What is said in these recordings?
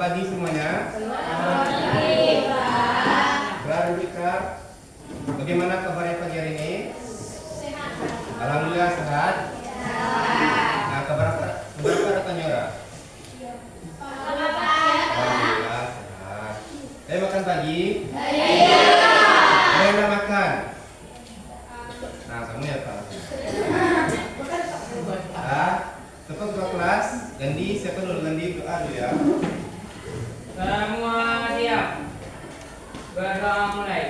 pagi semuanya. Selamat pagi, Pak. Brother Fikar, bagaimana kabarnya pagi hari ini? Sehat. Alhamdulillah sehat. Nah, kabar apa rekannya ora? Alhamdulillah sehat. Makan pagi? Iya. Udah makan? Nah, kamu ya Pak. Cepat ke kelas. Gandhi, siapa dulu Gandhi? Doa dulu ya. Semua siap. Berdoa mulai.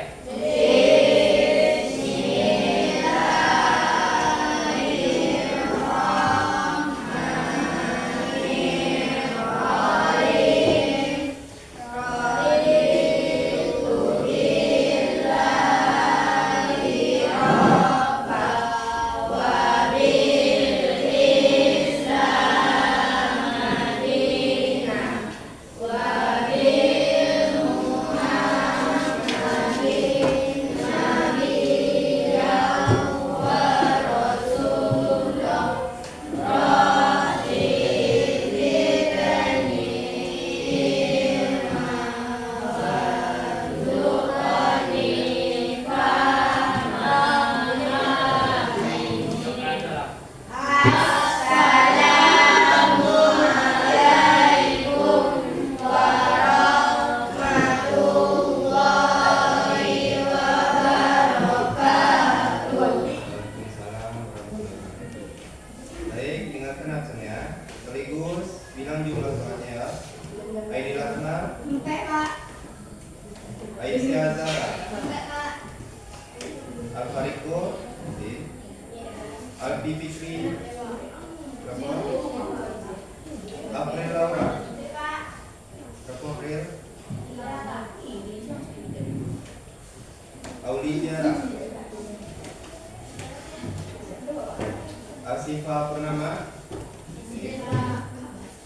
Asifa Purnama,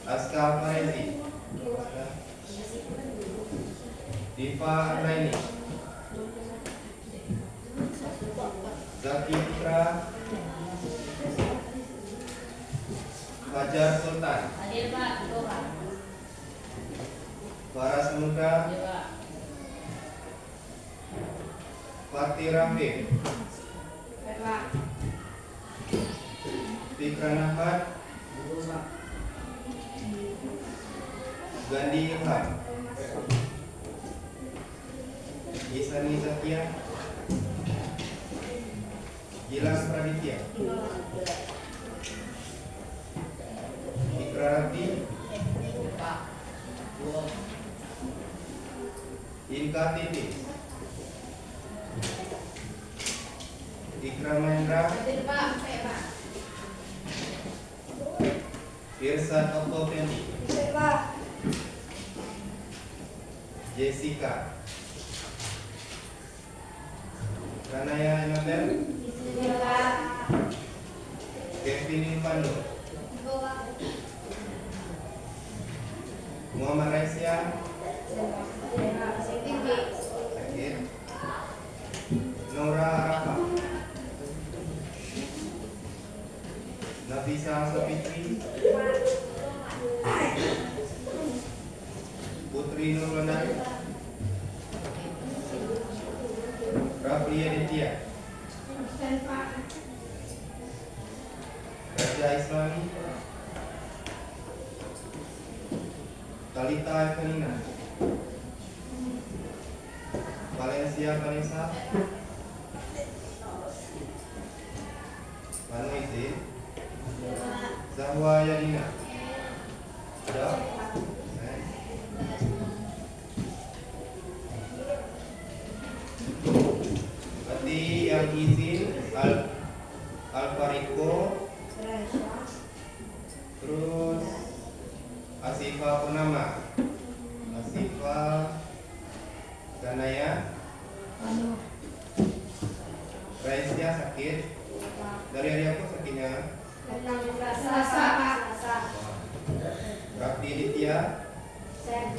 Aska Farezi, Diva Raini, Zaki Putra, Fajar Sultan, Hadir, Pak. Farah Samudra, Fatih Rafiq, Fikran Ahmad, Gandhi Ilham, Isani Zakia, Gilang Praditya, Ikra Rabdi, Inka Titi, Ikra Mahendra, Hadir, Pak. Irsan Oktopendi, Jessica, Ranaya Emmanuel, Kevin Infando, Muhammad Raisya, Sakit, Nora Rafa, Nafisa Sapitri, Putri Nurlandari, Rafli Aditya, Raja Islami, Talita Evanina, Valencia Vanessa, Manu Izin, Zahwa Yadina. Ada? Berarti yang izin Alfariko, terus Asifa Purnama, Asifa Ganaya, Raisya sakit. Dari hari apa sakitnya? Rakti Ditya, Sen,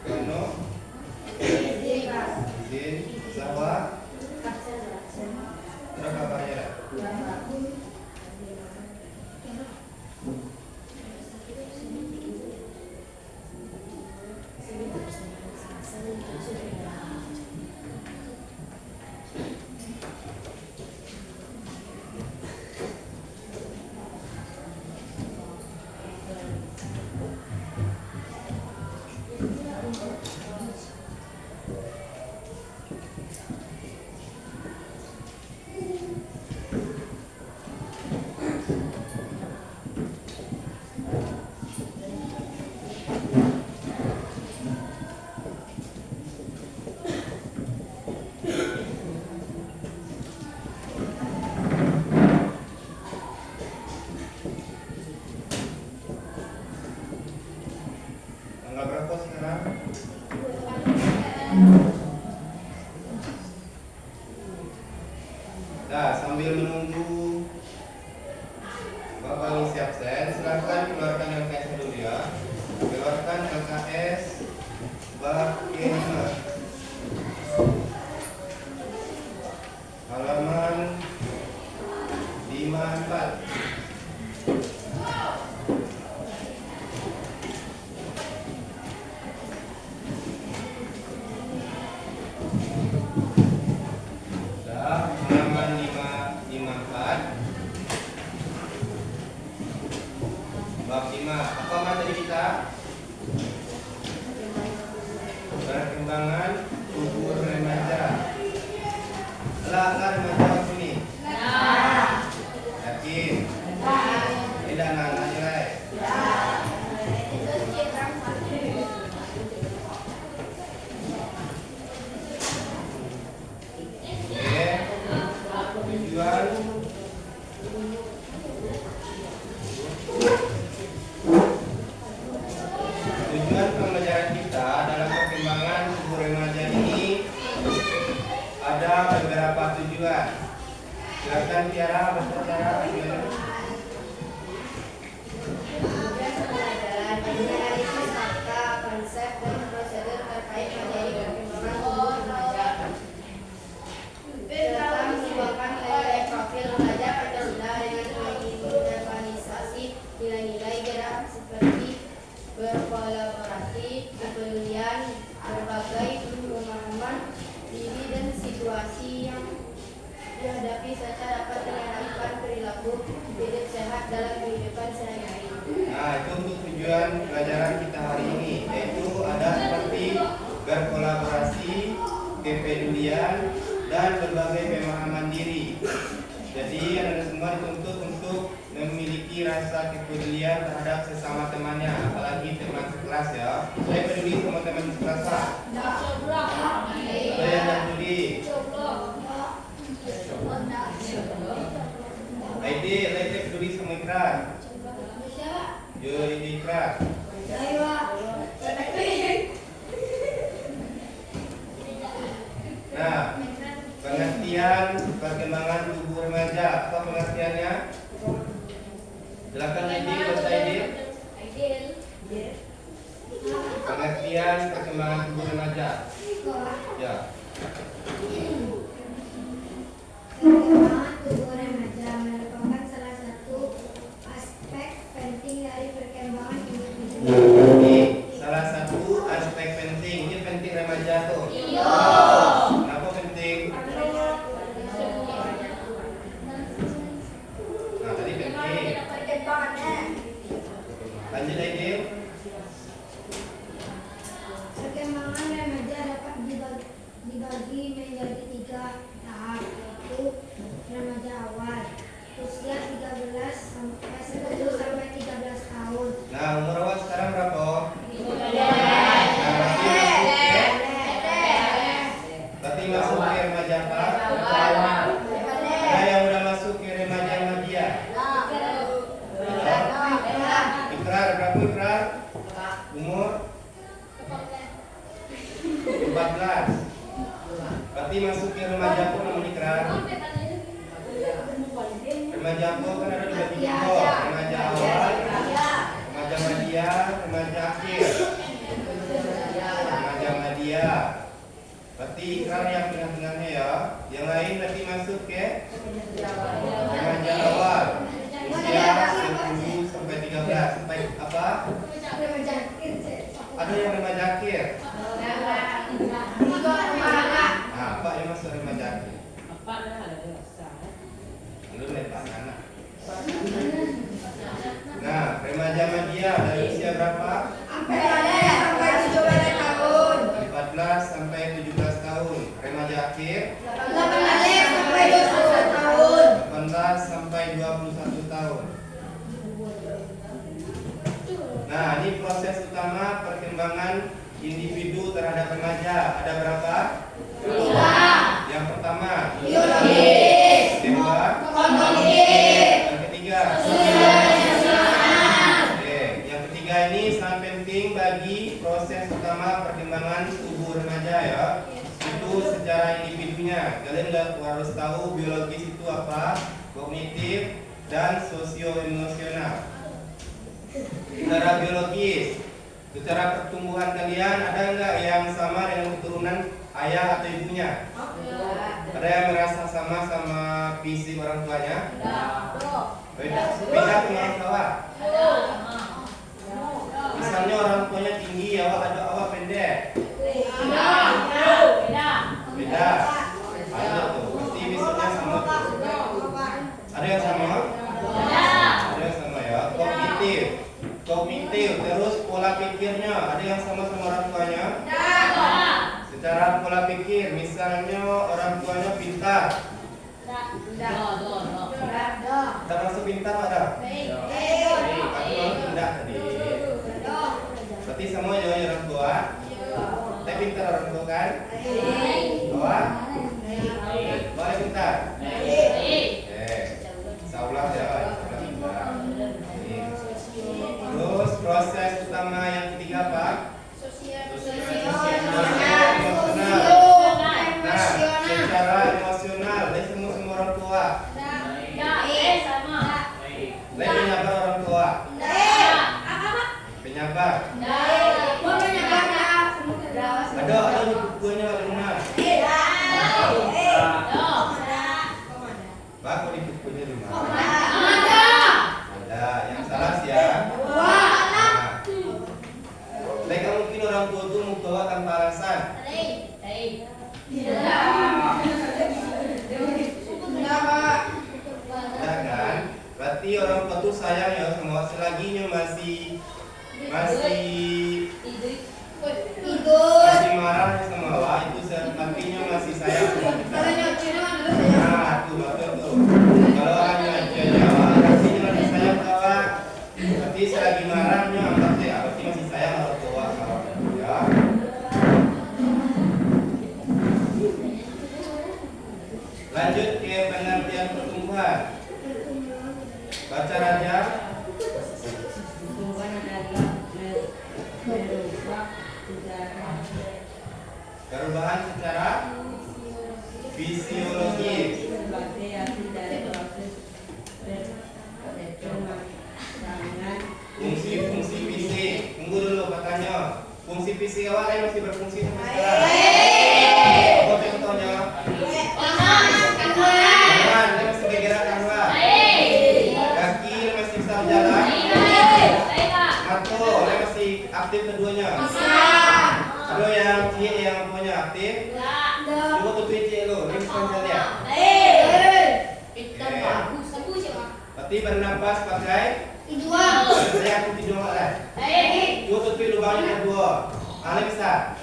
Kano, Izin, Zahwa, terus kabarnya? Nah, sambil menunggu Bapak ngisi absen, silahkan keluarkan LKS dulu ya. Keluarkan LKS bab 5 halaman 54. Halaman 554 bab 5. Apa materi kita? Perkembangan tubuh remaja. Lah remaja waktu ini? Yakin? Tidak nanya nilai. Oke. Tujuan pembelajaran kita dalam perkembangan tubuh remaja ini ada beberapa tujuan. Silakan Tiara berbicara. Pembelajaran menganalisis fakta, konsep, dan prosedur terkait materi perkembangan tubuh remaja. Serta mengembangkan nilai profil remaja Pancasila dengan mendefinisiasi nilai-nilai gerak seperti berkolaborasi, kepedulian, berbagai pemahaman diri dan situasi yang dihadapi serta dapat menerapkan perilaku hidup sehat dalam kehidupan sehari-hari. Nah, itu untuk tujuan pelajaran kita hari ini, yaitu ada seperti berkolaborasi, kepedulian, dan berbagai pemahaman diri. Jadi Anda semua dituntut untuk memiliki rasa kepedulian terhadap sesama temannya, apalagi teman sekelas ya. Saya peduli sama teman sekelas Pak. Saya tidak peduli. Aide peduli sama Ikrar. Yo ini Ikrar. Nah, pengertian perkembangan tubuh remaja, apa pengertiannya? Silakan Aidil, Bapak Aidil. Pengertian perkembangan tubuh remaja. Ya. Perkembangan tubuh remaja merupakan salah satu aspek penting dari perkembangan individu. Ini salah satu aspek penting. Ini penting remaja tuh. Kenapa penting? Nah, tadi penting. Lanjut Aidil. Perkembangan remaja dapat dibagi menjadi 3 tahap, yaitu remaja awal, usia 13 sampai 10 sampai 13 tahun. Nah, umur awal sekarang berapa? Berarti masuk ke remaja apa? Nah, yang udah masuk ke remaja Madia. Ikrar berapa Ikrar? Umur 14. Berarti masuk ke remaja apa namanya Ikrar? Remaja apa kan ada dua tipe, remaja awal, remaja Madia, remaja akhir. Remaja Madia. Berarti Ikrar yang tengah-tengahnya ya. Yang lain berarti masuk ke remaja awal. Usia 10 sampai 13 sampai apa? Ada yang remaja akhir. Nah, apa yang masuk remaja akhir? Lu lepas anak. Nah, remaja Madia dari usia berapa? 14 sampai 17 tahun. Remaja akhir 18 sampai 21 tahun. Nah, ini proses utama perkembangan individu terhadap remaja. Ada berapa? 2. Yang pertama, biologis. Kedua, kognitif. Yang ketiga, oke. Yang ketiga ini sangat penting bagi proses utama perkembangan tubuh remaja ya. Itu secara individu individunya. Kalian harus tahu biologis itu apa, kognitif dan sosio-emosional. Secara biologis, secara pertumbuhan kalian ada nggak yang sama dengan keturunan ayah atau ibunya? Ada yang merasa sama fisik orang tuanya? Beda dengan orang tua. Misalnya orang tuanya tinggi, awak pendek. Beda. Ada tuh. Pasti misalnya sama tuh. Ada yang sama? Ada yang sama ya. Kognitif. Terus pola pikirnya. Ada yang sama orang tuanya? Secara pola pikir, misalnya orang tuanya pintar. Termasuk pintar ada? Aku tidak tadi. Berarti semua jawabannya orang tua. Tapi pintar orang tua kan? Awak? Boleh pintar? Saulah ya. Terus proses utama yang ketiga apa? Nah, secara emosional, dari semua orang tua. Dari penyabar orang tua. Penyabar. Ada bukunya ada mana? Pak, kok di bukunya di mana? Ada. Yang salah sih ya. Mereka mungkin orang tua itu mau bawa tanpa alasan. Tidak kan? Berarti orang tua itu sayang ya sama selaginya masih marah sama awak, itu artinya masih sayang sama kita. Nah, itu betul tuh. Kalau orangnya awak, artinya masih sayang sama awak. Berarti selagi marahnya, berarti masih sayang sama tua ya. Lanjut ke pengertian pertumbuhan. Baca Raja. Perubahan secara fisiologis. Fungsi-fungsi fisik. Tunggu dulu katanya. Fungsi fisik awalnya masih berfungsi sampai sekarang. Apa contohnya? Tangan, dia masih bergerak tangan. Kaki masih bisa berjalan. Mata, dia masih aktif keduanya. Ada yang cik yang punya aktif. Coba tutup cik lo, ini bisa lihat. Berarti bernapas pakai saya aku tidur lah. Coba tutup lubangnya kedua. Alih bisa.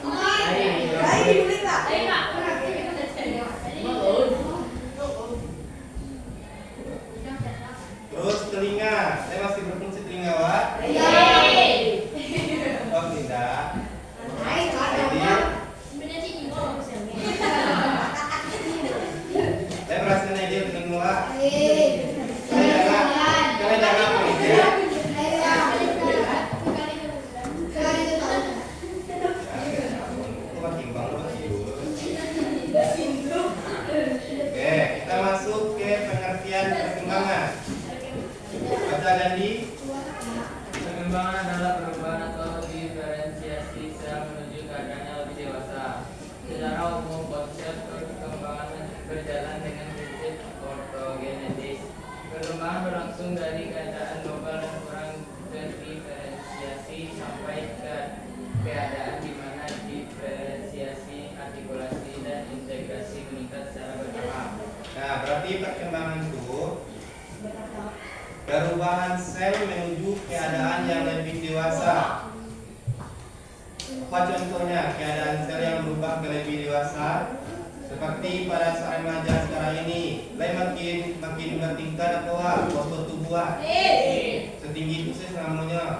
Terus telinga, saya masih berfungsi telinga Wak? Oh tidak. Saya merasakan dia telinga Wak. Kalian jangan apa ya? Oke, kita masuk ke pengertian perkembangan. Baca Gandhi. Perkembangan adalah perubahan atau diferensiasi sel menuju keadaan yang lebih dewasa. Secara umum, konsep perkembangan berjalan dengan prinsip ortogenesis. Perkembangan berlangsung dari keadaan global dan kurang terdiferensiasi sampai ke keadaan di mana diferensiasi, artikulasi, dan integrasi meningkat secara bertahap. Nah, berarti perkembangan itu perubahan sel menuju keadaan yang lebih dewasa. Apa contohnya keadaan sel yang berubah ke lebih dewasa? Seperti pada saat remaja sekarang ini, makin bertingkat atau postur tubuh setinggi itu sih selamanya.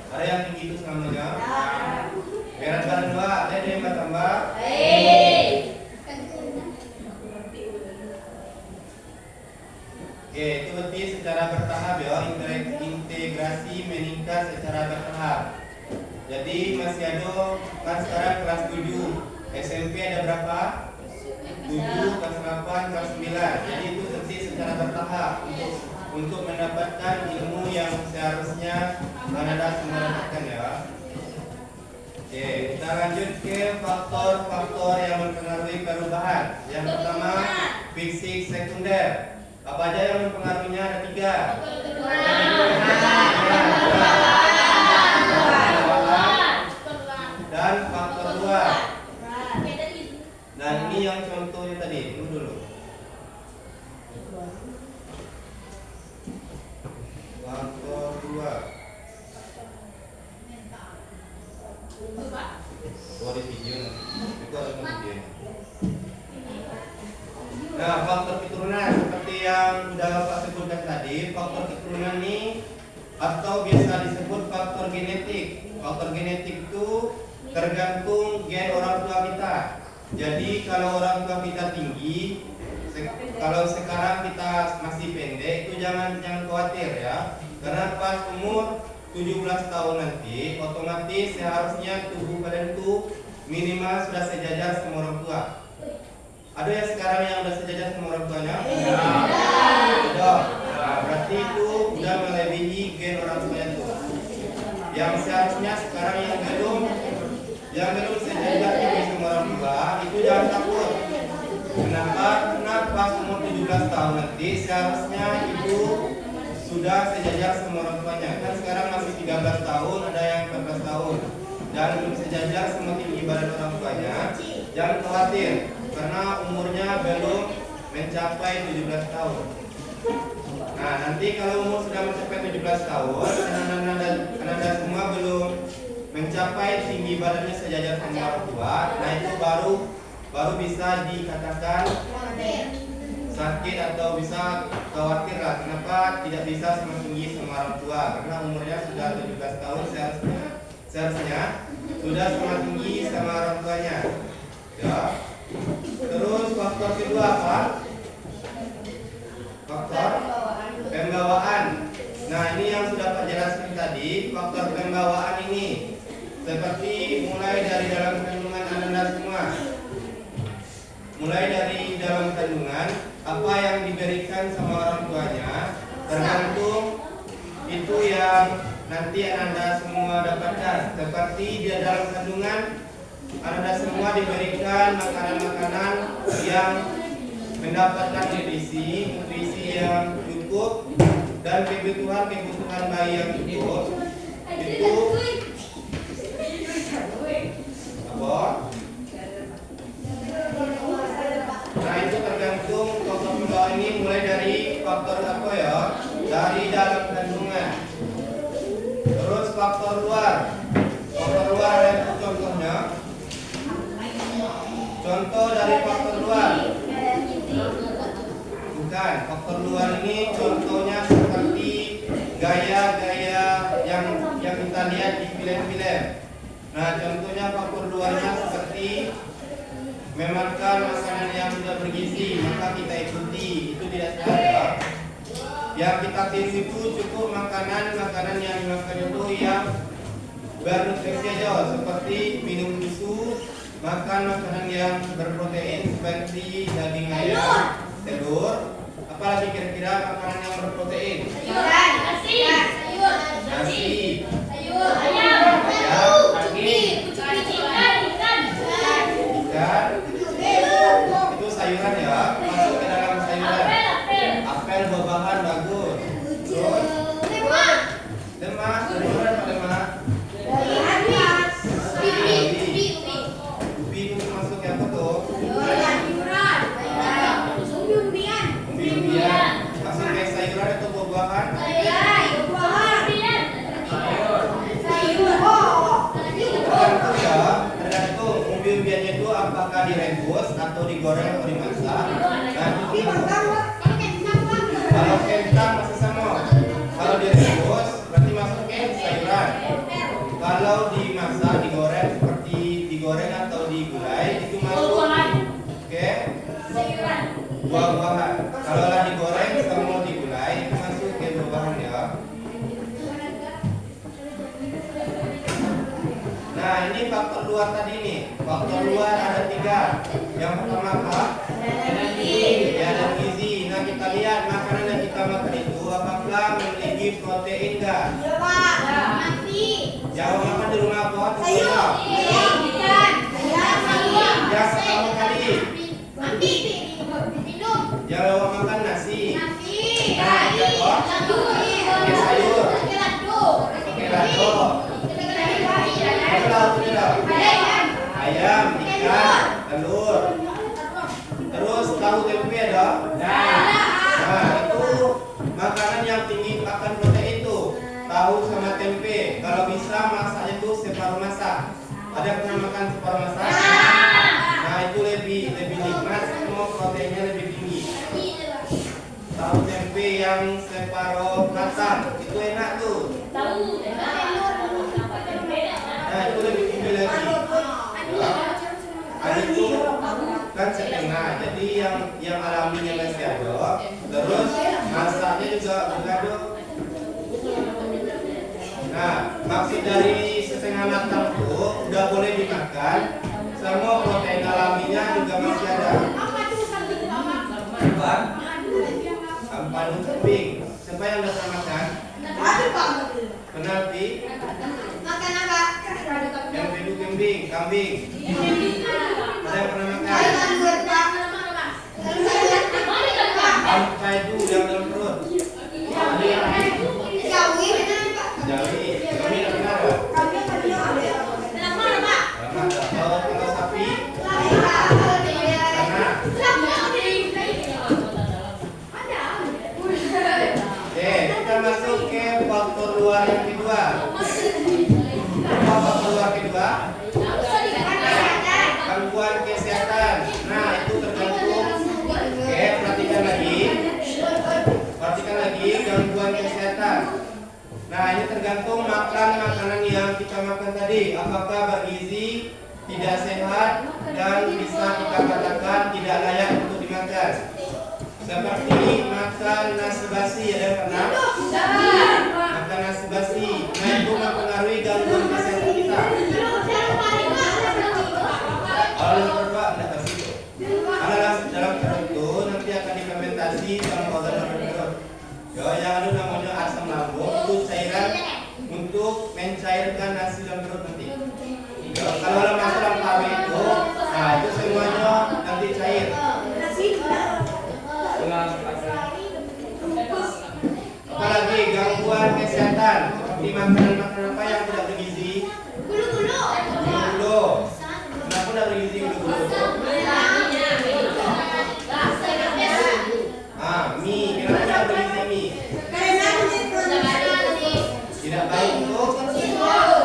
Ada yang tinggi itu selamanya. Berat badan dua, ada yang bertambah. Oke, itu berarti secara bertahap ya, integrasi meningkat secara bertahap. Jadi masih ada kan sekarang kelas 7, SMP ada berapa? 7, kelas 8, kelas 9. Jadi itu nanti secara bertahap untuk mendapatkan ilmu yang seharusnya Anda semua dapatkan ya. Oke, kita lanjut ke faktor-faktor yang mempengaruhi perubahan. Yang pertama, fisik sekunder. Apa aja yang mempengaruhinya? Ada 3. Dan faktor luar. Dan ini yang contohnya tadi, dulu. Faktor luar. Oh, di video. Itu harus video. Nah, faktor keturunan seperti yang sudah Bapak sebutkan tadi, faktor keturunan ini atau biasa disebut faktor genetik. Faktor genetik itu tergantung gen orang tua kita. Jadi kalau orang tua kita tinggi, kalau sekarang kita masih pendek, itu jangan khawatir ya. Karena pas umur 17 tahun nanti, otomatis seharusnya tubuh badan itu minimal sudah sejajar sama orang tua. Ada yang sekarang yang sudah sejajar sama orang tuanya? Sudah. Nah, berarti itu sudah melebihi gen orang tuanya itu. Yang seharusnya sekarang yang belum sejajar sama orang tua, itu jangan takut. Kenapa? Karena pas umur 17 tahun nanti seharusnya itu sudah sejajar sama orang tuanya. Kan sekarang masih 13 tahun, ada yang 14 tahun. Dan belum sejajar sama tinggi badan orang tuanya. Jangan khawatir, karena umurnya belum mencapai 17 tahun. Nah, nanti kalau umur sudah mencapai 17 tahun, Anda semua belum mencapai tinggi badannya sejajar sama orang tua, nah itu baru bisa dikatakan sakit atau bisa khawatir lah. Kenapa tidak bisa sama tinggi sama orang tua? Karena umurnya sudah 17 tahun, seharusnya sudah sama tinggi sama orang tuanya. Ya. Terus faktor kedua apa? Faktor pembawaan. Nah, ini yang sudah Pak jelaskan tadi, faktor pembawaan ini seperti mulai dari dalam kandungan Anda semua. Mulai dari dalam kandungan, apa yang diberikan sama orang tuanya tergantung itu yang nanti Anda semua dapatkan. Seperti di dalam kandungan Anda semua diberikan makanan-makanan yang mendapatkan nutrisi yang cukup dan kebutuhan bayi yang cukup. Itu apa? Nah, itu tergantung faktor pembawaan ini mulai dari faktor apa ya? Dari dalam kandungan. Terus faktor luar. Faktor luar ada contohnya. Contoh dari faktor luar. Bukan, faktor luar ini contohnya seperti gaya-gaya yang kita lihat di film-film. Nah, contohnya faktor luarnya seperti memakan makanan yang sudah bergizi, maka kita ikuti, itu tidak salah. Yang kita tiru itu cukup makanan yang dimakan itu yang bernutrisi aja, seperti minum susu, makan makanan yang berprotein seperti daging ayam, telur, apalagi kira-kira makanan yang berprotein. Nasi, ikan, itu sayuran ya, masuk ke dalam sayuran. Apel, buah-buahan bagus. Terus lemak, sayuran apa lemak? Ubi itu masuk ke apa tuh? Umbi-umbian. Masuk ke sayuran atau buah-buahan? Tergantung umbi-umbiannya itu apakah direbus atau digoreng atau dimasak. Nah, itu kalau kentang masih sama. Kalau direbus berarti masuk ke sayuran. Kalau dimasak, digoreng seperti digoreng atau digulai itu masuk ke buah-buahan. Kalau lah digoreng sama digulai itu masuk ke buah-buahan ya. Nah, ini faktor luar tadi nih. Faktor luar ada 3. Yang pertama apa? lihat makanan yang kita makan itu apakah memiliki protein enggak? Iya, Pak. Nasi. Jawab makan di rumah apa? Sayur. Ikan. Ayam. Yang pertama kali. Mandi. Minum. Jawab makan nasi. Nasi. Nah, tiga kok. Pakai sayur. Pakai lado. Pakai lado. Apa lauknya dong? Ayam, ikan, telur. Terus tahu tempe dong? Nah, itu makanan yang tinggi akan protein itu. Tahu sama tempe. Kalau bisa masaknya itu separuh masak. Ada pernah makan separuh masak? Nah, itu lebih nikmat, semua proteinnya lebih tinggi. Tahu tempe yang separuh matang, itu enak tuh. Nah, itu lebih tinggi lagi. Nah, itu kan setengah. Jadi yang alaminya masih ada. Terus masaknya juga bergado. Nah, maksud dari setengah matang itu udah boleh dimakan. Semua protein alaminya juga masih ada. Ampadu kambing. Siapa yang udah pernah makan? Pernah Pi? Makan apa? Ampadu kambing. Ada yang pernah makan? Ampadu yang dalam perut. Jawi. Kami tidak pernah ada. Kalau sapi, karena. Kita masuk ke faktor luar yang kedua. Apa faktor luar kedua? Gangguan kesehatan. Nah, itu tergantung. Oke, perhatikan lagi gangguan kesehatan. Nah, ini tergantung makan makanan yang kita makan tadi. Apakah bergizi, tidak sehat, dan bisa kita katakan tidak layak untuk dimakan. Seperti makan nasi basi, ada yang pernah? Makan nasi basi. Nah, itu mempengaruhi gangguan kesehatan kita. Kalau berdua tidak ke situ. Kalau dalam perut itu nanti akan difermentasi sama organ perut. Yang ada namanya asam lambung, itu cairan untuk mencairkan nasi dalam perut nanti. Kalau dalam masuk dalam paru itu, nah itu semuanya nanti cair. Apalagi gangguan kesehatan seperti makanan apa yang tidak bergizi? Gulu. Kenapa tidak bergizi gulu? Mie. Kenapa tidak bergizi mie? Tidak baik untuk.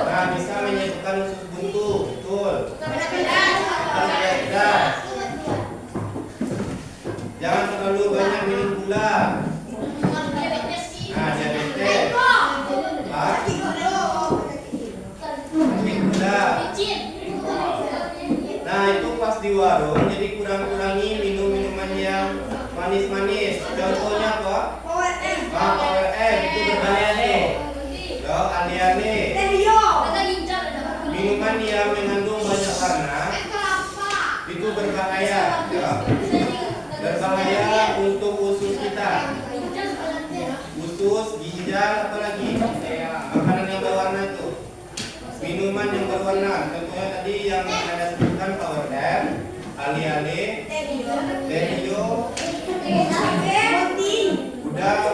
Nah, bisa menyebabkan usus buntu. Betul. Pedas. Jangan terlalu banyak minum gula. Nah, diabetes. Gula. Nah, itu pas di warung, jadi kurang-kurangi minum-minuman yang manis-manis. Contohnya apa? Power M itu berbahaya. Aliane. Minuman yang mengandung banyak warna itu berbahaya. Berbahaya untuk usus kita. Usus, ginjal, apalagi makanan yang berwarna itu. Minuman yang berwarna, contohnya tadi yang ada sebutkan Power M, Ale-ale, Terio.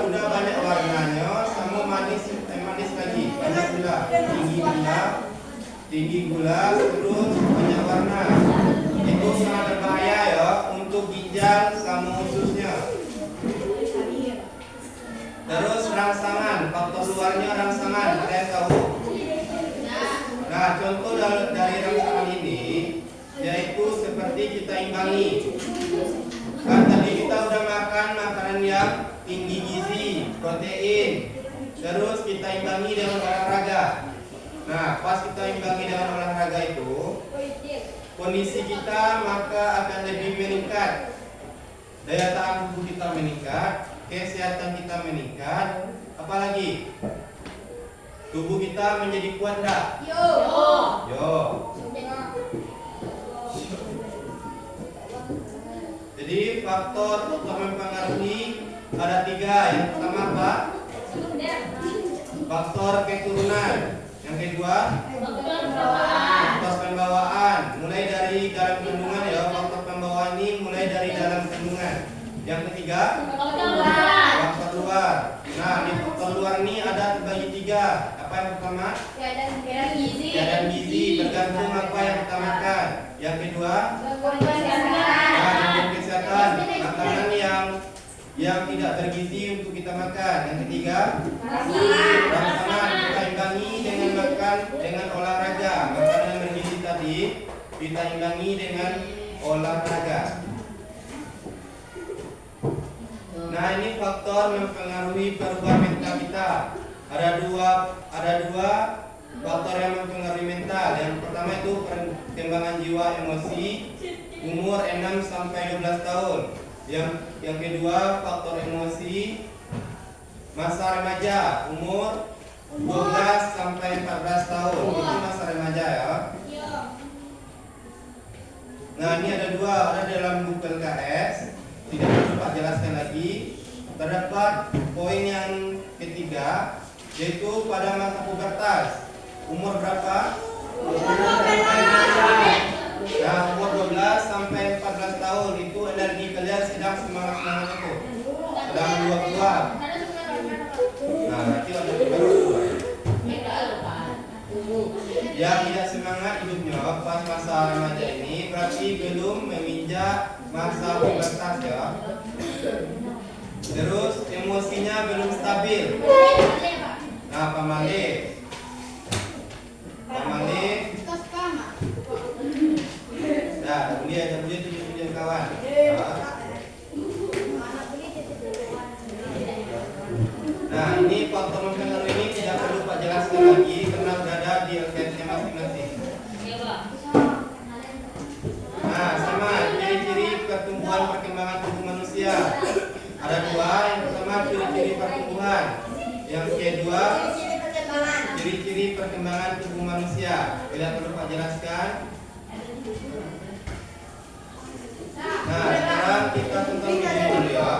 Udah banyak warnanya, sama manis lagi, banyak gula, tinggi gula, terus banyak warna. Itu sangat berbahaya ya untuk ginjal sama ususnya. Terus rangsangan, faktor luarnya rangsangan, ada yang tahu? Nah, contoh dari rangsangan ini yaitu seperti kita imbangi. Kan tadi kita udah makan makanan yang tinggi gizi, protein. Terus kita imbangi dengan olahraga. Nah, pas kita imbangi dengan olahraga itu, kondisi kita maka akan lebih meningkat. Daya tahan tubuh kita meningkat, kesehatan kita meningkat, apalagi tubuh kita menjadi kuat enggak? Yo. Jadi faktor untuk mempengaruhi ada 3. Yang pertama apa? Faktor keturunan. Yang kedua, faktor pembawaan. Mulai dari dalam kandungan ya, faktor pembawaan ini mulai dari dalam kandungan. Yang ketiga, faktor luar. Nah, di faktor luar ini ada terbagi 3. Apa yang pertama? Keadaan gizi, bergantung apa yang kita makan. Yang kedua, gangguan kesehatan, makanan yang tidak bergizi untuk kita makan. Yang ketiga, rangsangan, kita imbangi dengan makan dengan olahraga. Makanan yang bergizi tadi kita imbangi dengan olahraga. Nah, ini faktor mempengaruhi perubahan mental kita. Ada dua faktor yang mempengaruhi mental. Yang pertama itu perkembangan jiwa emosi umur 6 sampai 12 tahun. Yang kedua faktor emosi masa remaja umur 12 sampai 14 tahun. Itu masa remaja ya. Nah, ini ada 2, ada dalam buku LKS. Tidak perlu Pak jelaskan lagi. Terdapat poin yang ketiga, yaitu pada masa pubertas. Umur berapa? Nah, umur 12 sampai 14 tahun itu energi kalian sedang semangat-semangat itu. Sedang meluap-luap. Nah, nanti ada baru. Yang tidak semangat hidupnya pas masa remaja ini berarti belum menginjak masa pubertas ya. Terus emosinya belum stabil. Nah, pamale. Nah, dia tunjuk kawan. Nah, ini faktor mempengaruhi ini tidak perlu Pak jelaskan lagi karena berada di LKS-nya masing-masing. Nah, sama ciri-ciri perkembangan tubuh manusia. Ada 2. Yang pertama ciri-ciri pertumbuhan. Yang kedua ciri-ciri perkembangan tubuh manusia. Tidak perlu Pak jelaskan. Nah, sekarang kita tentang ini dulu ya.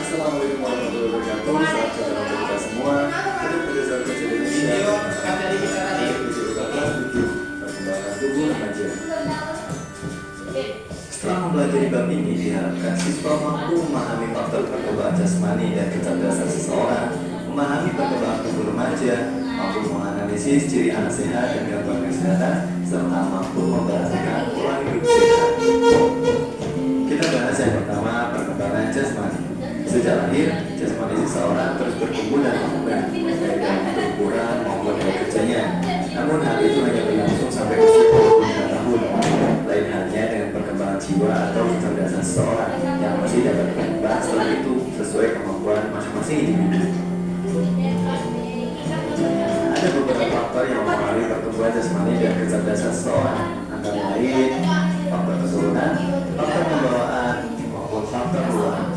Assalamualaikum warahmatullahi wabarakatuh. Salam sejahtera untuk kita semua. Untuk Pedesaan Bahasa Indonesia. Video kan tadi kita tadi. Kelas 7 perkembangan tubuh remaja. Setelah mempelajari bab ini, diharapkan siswa mampu memahami faktor perkembangan jasmani dan kecerdasan seseorang, memahami perkembangan tubuh remaja, mampu menganalisis ciri anak sehat dan gangguan kesehatan, serta mampu memperhatikan pola hidup sehat. Kita bahas yang pertama, perkembangan jasmani. Sejak lahir, jasmani seseorang terus bertumbuh dan berkembang, baik dalam pertumbuhan maupun dari kerjanya. Namun hal itu hanya berlangsung sampai usia 25 tahun. Lain halnya dengan perkembangan jiwa atau kecerdasan seseorang yang masih dapat berkembang setelah itu sesuai kemampuan masing-masing individu. Ada beberapa faktor yang mempengaruhi pertumbuhan jasmani dan kecerdasan seseorang, antara lain faktor keturunan, faktor pembawaan, maupun faktor luar.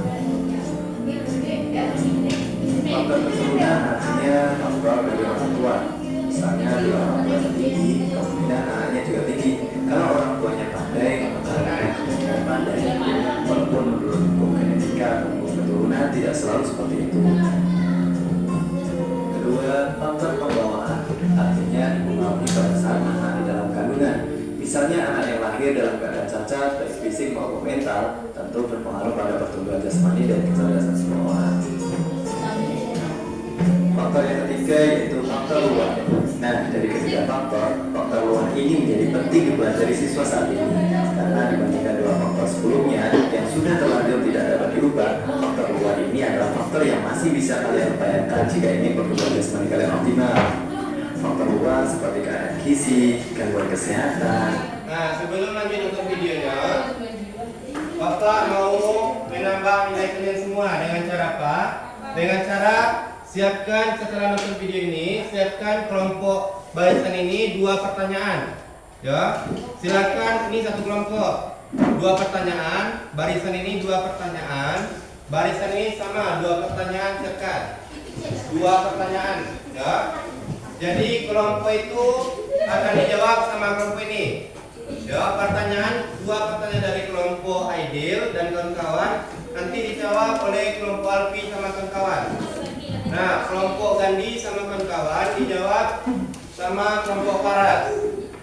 Faktor keturunan artinya faktor dari orang tua. Misalnya bila orang tua tinggi, kemungkinan anaknya juga tinggi. Kalau orang tuanya pandai, maka anaknya kemungkinan pandai. Walaupun menurut hukum genetika, hukum keturunan tidak selalu seperti itu. Kedua, faktor pembawaan artinya dipengaruhi pada saat anak di dalam kandungan. Misalnya anak yang lahir dalam keadaan cacat, baik fisik maupun mental, tentu berpengaruh pada pertumbuhan jasmani dan kecerdasan seseorang. Faktor yang ketiga yaitu faktor luar. Nah, dari ketiga faktor luar ini menjadi penting dipelajari siswa saat ini karena dibandingkan 2 faktor sebelumnya yang sudah terlanjur tidak dapat diubah, faktor luar ini adalah faktor yang masih bisa kalian upayakan jika ingin pertumbuhan jasmani kalian optimal. Faktor luar seperti keadaan gizi, gangguan kesehatan. Nah, sebelum lanjut untuk videonya, Bapak mau menambah nilai kalian semua dengan cara apa? Dengan cara siapkan setelah nonton video ini, siapkan kelompok barisan ini 2 pertanyaan. Ya, silakan ini satu kelompok 2 pertanyaan, barisan ini 2 pertanyaan, barisan ini sama 2 pertanyaan, siapkan 2 pertanyaan. Ya, jadi kelompok itu akan dijawab sama kelompok ini. Ya, pertanyaan 2 pertanyaan dari kelompok Aidil dan kawan-kawan nanti dijawab oleh kelompok Alfi sama kawan-kawan. Nah, kelompok Gandhi sama kawan-kawan dijawab sama kelompok Faras.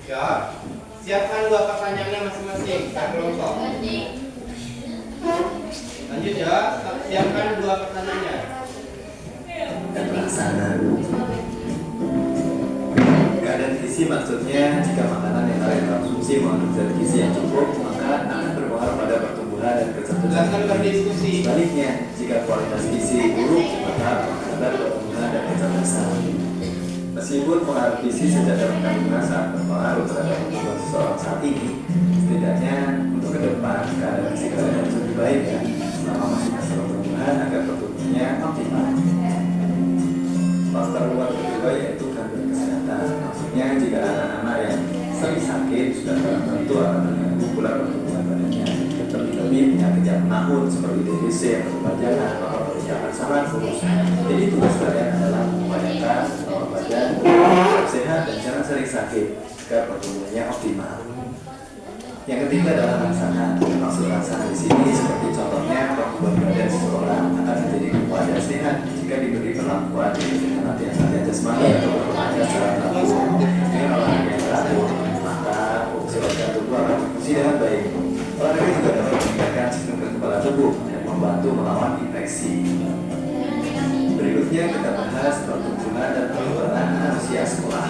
Ya, siapkan 2 pertanyaannya masing-masing per kelompok. Lanjut ya, siapkan 2 pertanyaannya. Dan pelaksana. Keadaan gizi maksudnya jika makanan yang kalian konsumsi mengandung zat gizi yang cukup, maka akan berpengaruh pada pertumbuhan dan kecerdasan. Silakan berdiskusi. Sebaliknya, jika kualitas gizi buruk, maka terhadap pertumbuhan dan kecerdasan. Meskipun pengaruh gizi sejak dalam kandungan sangat berpengaruh terhadap pertumbuhan seseorang saat ini, setidaknya untuk ke depan keadaan gizi kalian harus lebih baik ya, selama masih masa pertumbuhan agar pertumbuhannya optimal. Faktor luar kedua yaitu gangguan kesehatan. Maksudnya jika anak-anak yang sering sakit sudah tentu akan mengganggu pula pertumbuhan badannya. Terlebih penyakit yang menahun seperti TBC atau kepanjangan atau perjalanan sangat kurus. Jadi tugas kalian adalah mengupayakan bahwa badan tetap sehat dan jangan sering sakit agar pertumbuhannya optimal. Yang ketiga adalah laksana. Maksud laksana di sini seperti contohnya pertumbuhan badan seseorang akan menjadi kepada sehat jika diberi perlakuan dengan latihan jasmani atau berolahraga secara teratur. Dengan olahraga yang teratur, maka fungsi organ tubuh akan berfungsi dengan baik. Olahraga juga dapat meningkatkan sistem kekebalan tubuh dan membantu melawan infeksi. Berikutnya kita bahas pertumbuhan dan perkembangan anak usia sekolah.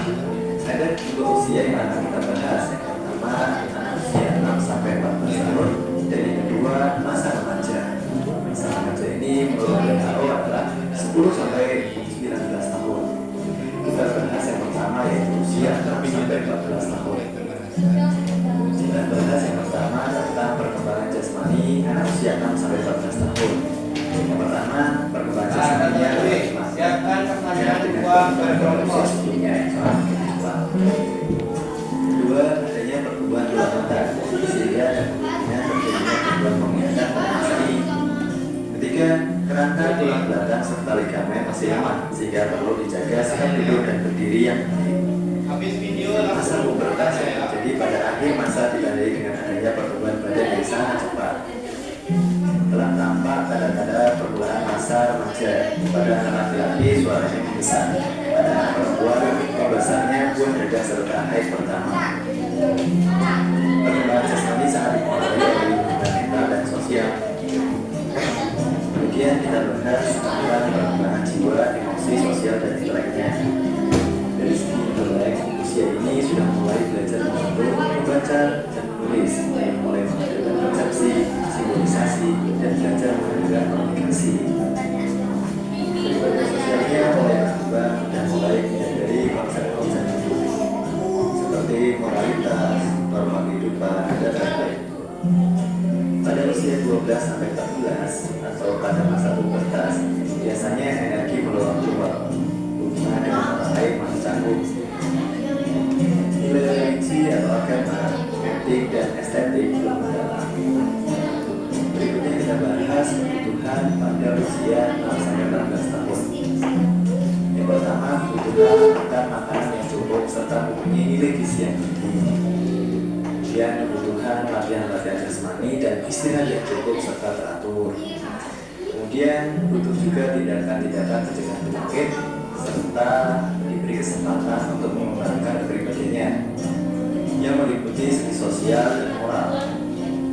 Ada 2 usia yang akan kita bahas. Yang pertama, anak usia 6 sampai 14 tahun, dan yang kedua, masa remaja. Masa remaja ini menurut WHO adalah 10 sampai 19 tahun. Kita bahas yang pertama yaitu usia 6 sampai 14 tahun. Kita bahas yang pertama tentang perkembangan jasmani anak usia 6 sampai 14 tahun. Yang pertama, perkembangan jasmaninya Siapkan pertanyaan 2 per kelompok. sebelumnya yang soal kedua. Kedua, adanya pertumbuhan bola mata sehingga ada kemungkinan terjadinya pertumbuhan penglihatan pada masa ini. Ketiga, kerangka tulang belakang serta ligamen masih aman sehingga perlu dijaga sikap duduk dan berdiri yang baik. Habis video Masa langsung pubertas ya. yang terjadi pada akhir masa ditandai dengan adanya pertumbuhan badan yang sangat cepat. Telah tampak tanda-tanda perpuluhan masa remaja. Pada anak laki-laki suaranya membesar. Pada anak perempuan membesarnya buah dada serta haid pertama. Perkembangan jasmani sangat dipengaruhi oleh lingkungan mental dan sosial. Kemudian kita bahas tentang perkembangan jiwa, emosi, sosial, dan inteleknya. Dari segi intelek, usia ini sudah mulai belajar membentuk, membaca, dan menulis, mulai mengadakan persepsi, simbolisasi, dan belajar mengadakan komunikasi. Kehidupan sosialnya mulai berkembang dan mulai menyadari konsep-konsep hidup seperti moralitas, norma kehidupan, dan lain-lain. Pada usia 12 sampai 14 atau pada masa pubertas, biasanya energi meluap keluar. Hubungan dengan orang lain masih canggung. Nilai religi atau agama, etik dan estetik belum mendalam. Berikutnya kita bahas kebutuhan pada usia 6 sampai 14 tahun. Yang pertama, kebutuhan makan makanan yang cukup serta mempunyai nilai gizi yang tinggi. Kemudian kebutuhan latihan-latihan jasmani dan istirahat yang cukup serta teratur. Kemudian butuh juga tindakan-tindakan pencegahan penyakit serta diberi kesempatan untuk mengembangkan kepribadiannya yang meliputi segi sosial dan moral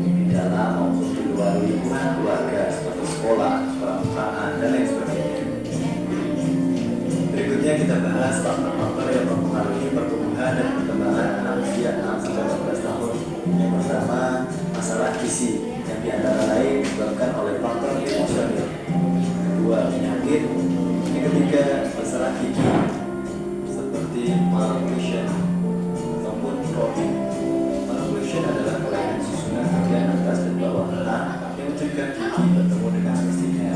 di dalam maupun di luar lingkungan keluarga seperti sekolah, pramukaan, dan lain sebagainya. Berikutnya kita bahas faktor-faktor yang mempengaruhi pertumbuhan dan perkembangan anak usia 6 sampai 14 tahun. Yang pertama, masalah gizi yang diantara lain disebabkan oleh faktor emosional. Kedua, penyakit. Yang ketiga, masalah gigi seperti malnutrition ataupun trofi. Malnutrition adalah kelainan susunan bagian atas dan bawah anak yang mencegah gigi bertemu dengan semestinya.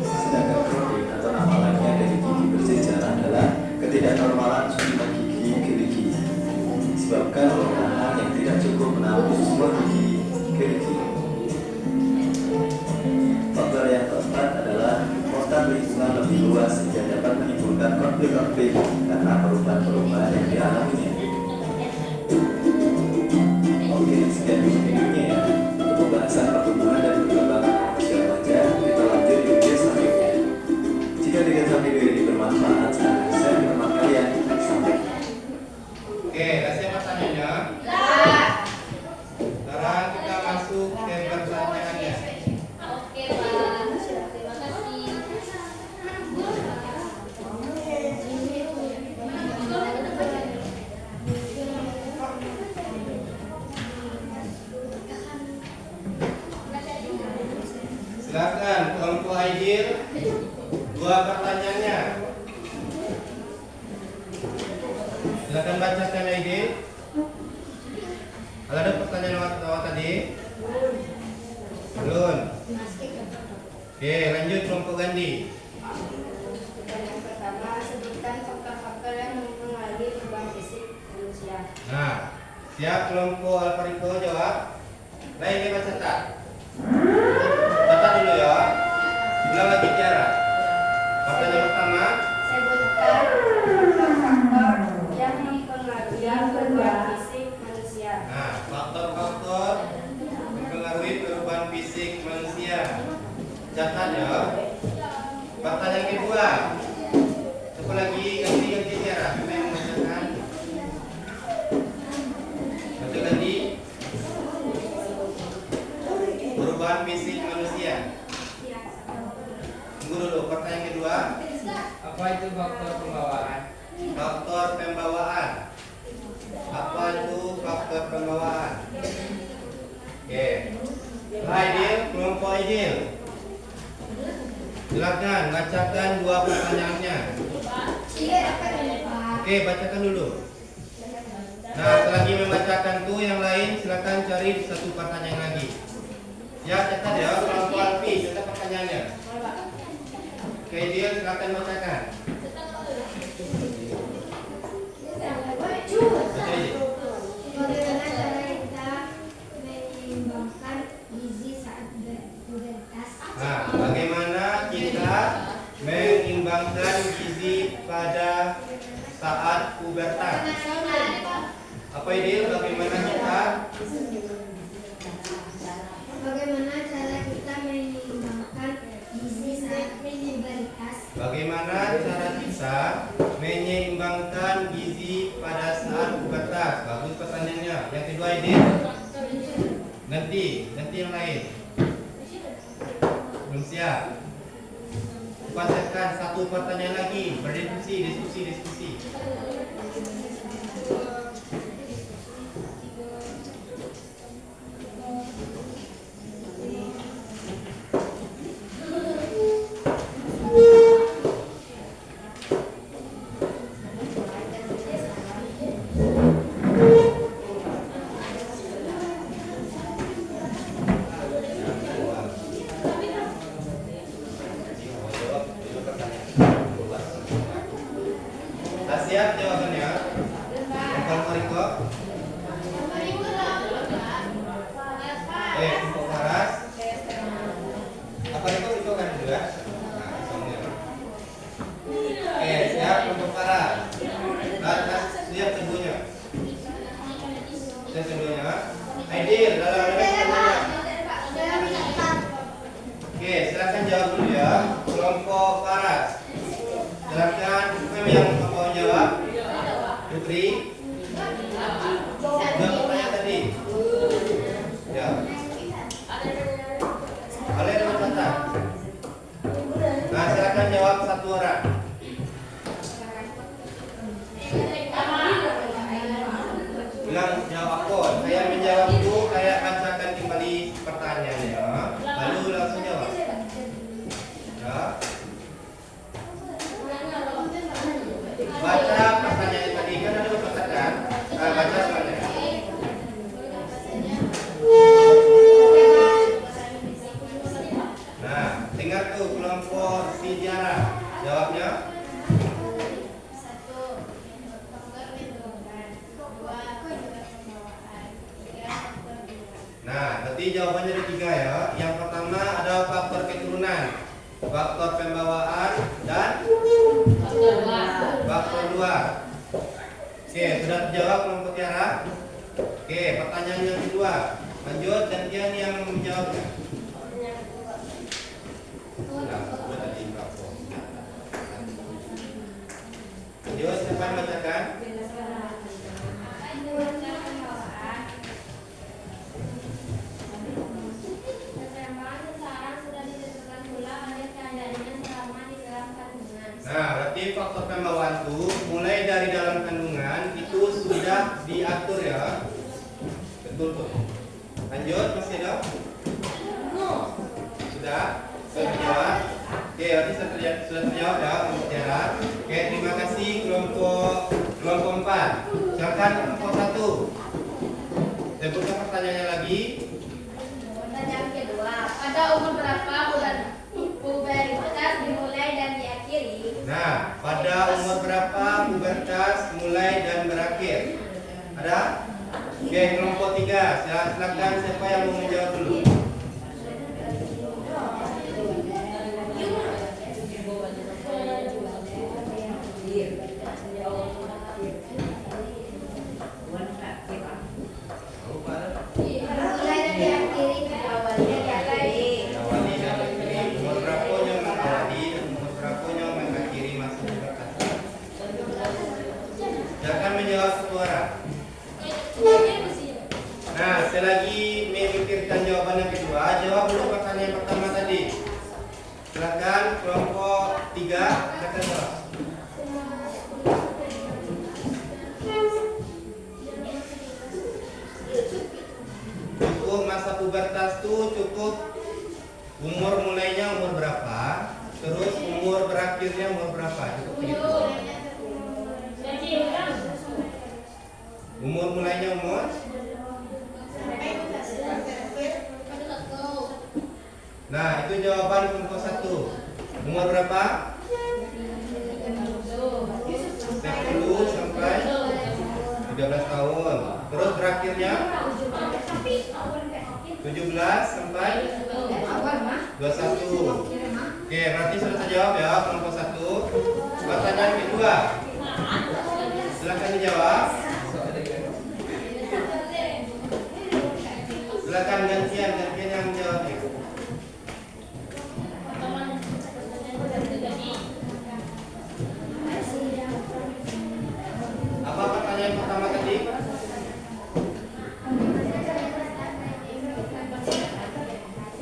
Sedangkan trofi atau nama lainnya lebih luas sehingga dapat menimbulkan konflik-konflik karena perubahan-perubahan yang dialaminya. Oke, sekian dulu videonya ya. Untuk pembahasan pertumbuhan dan perkembangan manusia remaja, kita lanjut di video selanjutnya. Jika dirasa video ini bermanfaat, silahkan share ke teman kalian. Sampai jumpa. Oke, kasih pertanyaannya. Sekarang kita masuk ke pertanyaannya. Oke, Pak. Terima kasih. Silakan kelompok Aidil, 2 pertanyaannya. Silakan bacakan Aidil. Kalau ada pertanyaan awal tadi? Belum. Oke, lanjut kelompok Gandhi. Yang pertama, sebutkan faktor-faktor yang mempengaruhi perubahan fisik manusia. Nah, siap kelompok Alfariko jawab. Lain dia baca tak? Catat dulu ya. Ulang lagi Tiara. Pertanyaan pertama. Sebutkan faktor-faktor yang mempengaruhi perubahan fisik manusia. Nah, faktor-faktor mempengaruhi perubahan fisik manusia. Catat ya. Pertanyaan kedua. Coba lagi ganti Tiara. Siapa yang membacakan? Baca ganti. Perubahan fisik manusia. Tunggu dulu. Pertanyaan kedua. Apa itu faktor pembawaan? Faktor pembawaan. Apa itu faktor pembawaan? Oke. Aidil, kelompok Aidil. Silakan bacakan 2 pertanyaannya. Oke, bacakan dulu. Nah, selagi membacakan tuh yang lain silakan cari 1 pertanyaan lagi. Ya, catat ya, kelompok Alfi, catat pertanyaannya. Oke, Aidil, silakan bacakan. Baca Aidil. Bagaimana cara kita menyeimbangkan gizi saat pubertas? Nah, bagaimana kita menyeimbangkan gizi pada saat pubertas? Apa Aidil? Bagaimana kita? Bagaimana cara kita menyeimbangkan gizi saat pubertas? Bagaimana cara kita menyeimbangkan gizi pada saat pubertas? Bagus pertanyaannya. Yang kedua Aidil. Nanti yang lain. Belum siap. Bacakan 1 pertanyaan lagi. Berdiskusi. Sudah siap jawabannya? Kelompok Riko. Kelompok Faras. Apa Riko kan juga? Nah, soalnya. Siap kelompok Faras. Siap tentunya. Aidil, dalam pertanyaan. Silakan jawab dulu ya. Kelompok Faras. Silakan, siapa yang mau jawab? Putri. Udah pertanyaan tadi. Ya. Kalian mau catat. Nah, silakan jawab 1 orang. Bilang jawab pun. Saya menjawab dulu, saya bacakan kembali pertanyaannya. Lalu langsung jawab. Ya. Baca pertanyaan tadi kan ada bacakan. Baca soalnya. Nah, dengar tuh kelompok sejarah. Jawabnya. Nah, berarti jawabannya ada 3 ya. Yang pertama ada faktor keturunan. faktor pembawaan, dan faktor luar. Oke, sudah terjawab kelompok Tiara? Oke, pertanyaan yang kedua. Lanjut, gantian yang menjawabnya. Nah, sudah tadi berapa? Lanjut, siapa yang bacakan? Nah, berarti faktor pembawaan itu mulai dari dalam kandungan itu sudah diatur ya. Betul tuh. Lanjut, masih ada? Sudah? Sudah terjawab? Oke, berarti sudah terjawab ya kelompok Tiara. Oke, terima kasih kelompok 4. Silakan kelompok 1. Saya buka pertanyaannya lagi. Pertanyaan kedua, pada umur berapa pubertas dimulai dan diakhiri? Nah, pada umur berapa pubertas mulai dan berakhir? Ada? Oke, kelompok 3. Silakan siapa yang mau menjawab dulu? Mulai dan diakhiri ke awalnya diakhiri. Awali dan akhiri. Umur berapa yang mengawali dan umur berapa yang mengakhiri masa pubertas? Silakan menjawab suara. Nah, saya lagi memikirkan jawaban yang kedua. Jawab dulu pertanyaan pertama tadi. Silakan kelompok 3, silakan jawab. Cukup masa pubertas tuh cukup umur mulainya umur berapa? Terus umur berakhirnya umur berapa? Cukup gitu. Umur mulainya umur? Nah, itu jawaban kelompok 1. Umur berapa? 10 sampai 13 tahun. Terus berakhirnya 17 sampai 21. Oke, berarti sudah terjawab ya kelompok 1. Pertanyaan kedua. Silakan dijawab. Silakan gantian yang menjawabnya. Apa pertanyaan pertama tadi?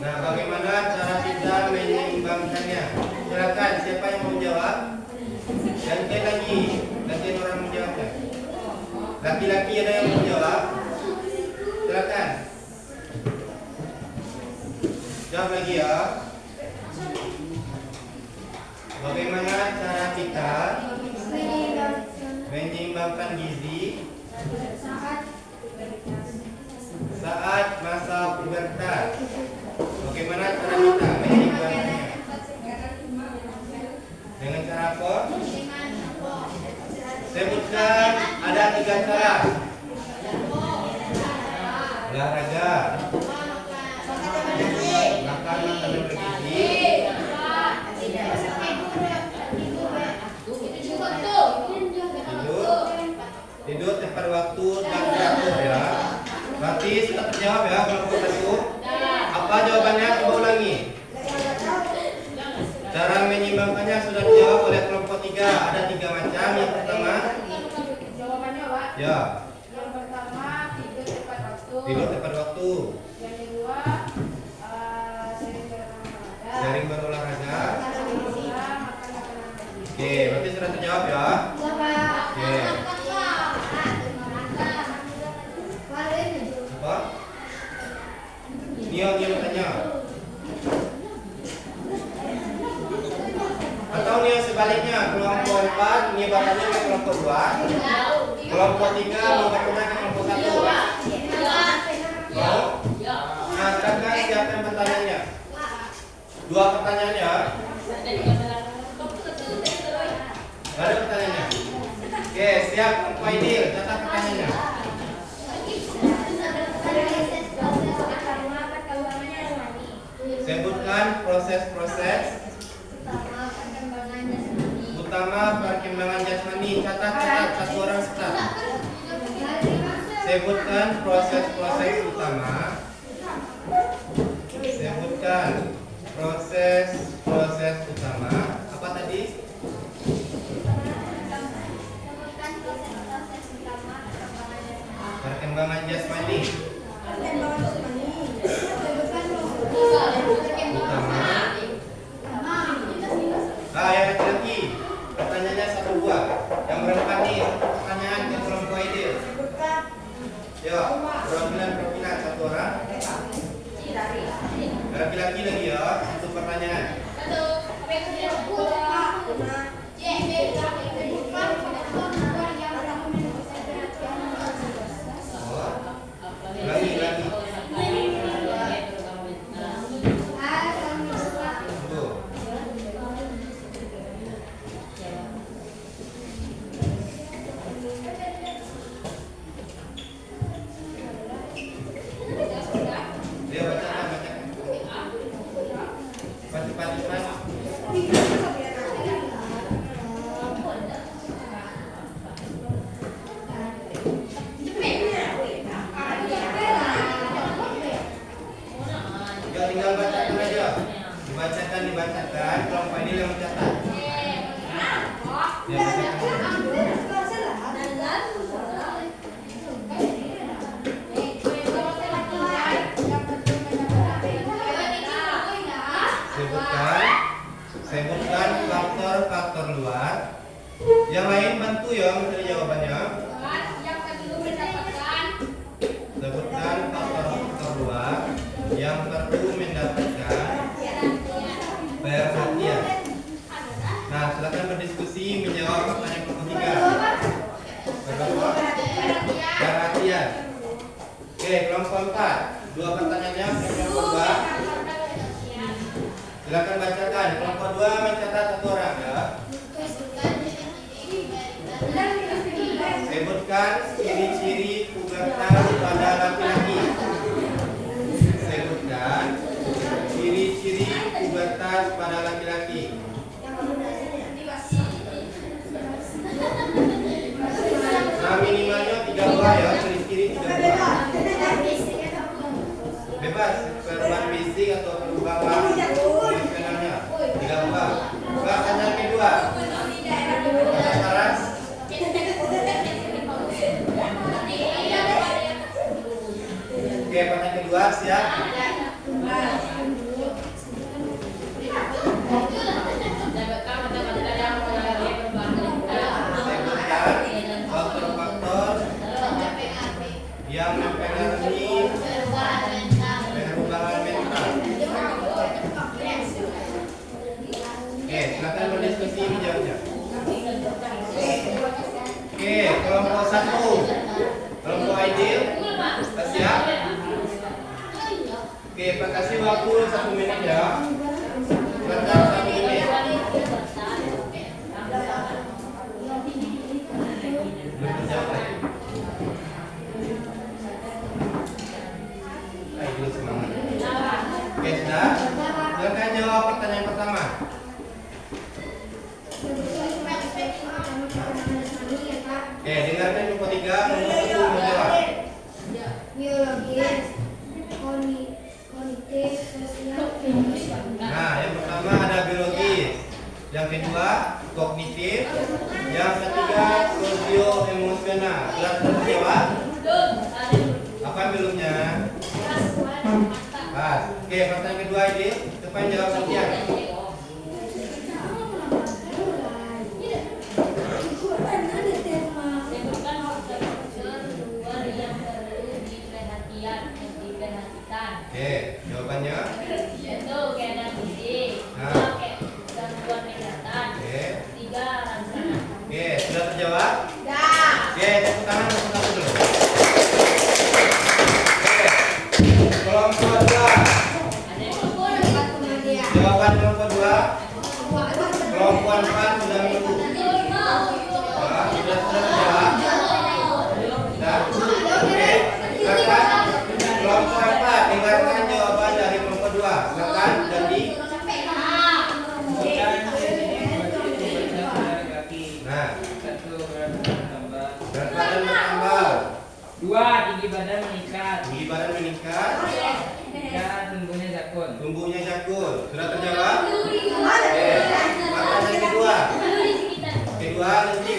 Nah, bagaimana cara kita menyeimbangkannya? Silakan, siapa yang mau menjawab? Gantian lagi, gantian orang menjawabnya. Laki-laki ada yang mau menjawab? Silakan. Jawab lagi ya. Bagaimana cara kita menyeimbangkan gizi saat masa pubertas? Bagaimana cara kita menyeimbangkannya? Dengan cara apa? Sebutkan, ada 3 cara. Olahraga, makan makanan bergizi, tidur tepat waktu dan teratur ya. Berarti sudah terjawab ya kelompok 1. Apa jawabannya? Coba ulangi. Cara menyeimbangkannya sudah dijawab oleh kelompok 3. Ada 3 macam. Yang pertama, Jawabannya, Pak. ya, Yang pertama, tidur tepat waktu. tidur tepat waktu, Yang kedua, sering berolahraga. sering berolahraga. Yang ketiga, makan makanan bergizi. Oke, berarti sudah terjawab ya. Oke. Apa? Nio bertanya. Atau Nio sebaliknya, kelompok 4 Nio bertanya ke kelompok 2, kelompok 3 mau bertanya ke kelompok 1. Mau? Nah, silakan siapa yang bertanya? 2 pertanyaan ya. Gak ada pertanyaannya. Oke, siap kelompok Aidil, catat pertanyaannya. Sebutkan proses-proses pertama perkembangan jasmani. Catat satu orang start. Sebutkan proses-proses utama. Sebutkan proses-proses utama. Apa tadi? Perkembangan jasmani. Utama. Yang laki-laki. Pertanyaannya satu buah. Yang berempat nih, pertanyaan ke kelompok ide. Ya, perwakilan satu orang. Laki-laki lagi ya, satu pertanyaan. Lagi. Tuh. Dia bacakan. Cepat. Ya tinggal bacakan aja. Dibacakan. Kelompok ini yang mencatat. Ya, bacakan. Sebutkan faktor-faktor luar. Yang lain bantu ya mencari jawabannya. Sebutkan faktor-faktor luar yang perlu mendapatkan perhatian. Nah, silakan berdiskusi menjawab pertanyaan kelompok 3. Perhatian. Oke, kelompok 4. 2 pertanyaannya kelompok 2. Silakan bacakan. Kelompok 2 mencatat satu orang ya. Sebutkan ciri-ciri pubertas pada laki-laki. Sebutkan ciri-ciri pubertas pada laki-laki. Nah, minimalnya 3 buah ya, ciri-ciri 3 buah. Bebas, perubahan fisik atau perubahan fungsionalnya 3 buah. Pertanyaan kedua. Saras. Oke, pertanyaan kedua siap. Sebutkan faktor-faktor yang mempengaruhi perubahan mental. Oke, silakan berdiskusi menjawabnya. Oke, kelompok 1. Kelompok ideal. Siap? Oke, Pak kasih waktu 1 menit ya. Silakan 1 menit. Belum jawab lagi. Ayo semangat. Oke, sudah. Silakan jawab pertanyaan pertama. Oke, dengarkan kelompok 3 menjawab. Biologis, kognitif, sosial, emosional. Nah, yang pertama ada biologis, yang kedua kognitif, yang ketiga sosio-emosional. Silakan jawab. Apa belumnya? Pas. Oke, pertanyaan kedua ini, siapa yang jawab sekian? Oke, jawabannya? Itu keadaan fisik, Nah. gangguan penglihatan, Oke. 3 rangsana. Oke, sudah terjawab? Oke, tepuk tangan dulu. Oke, kelompok 2. Jawaban kelompok 2. Kelompok 4 sudah menunggu. Ya, sudah terjawab. Nah, oke, silakan. Kelompok 4, dengarkan jawaban dari kelompok 2. Silakan, jadi. badan meningkat. Tinggi badan meningkat. 3. Tumbuhnya jakun. Tumbuhnya jakun. Sudah terjawab? Oke. Pertanyaan kedua. Kedua, lebih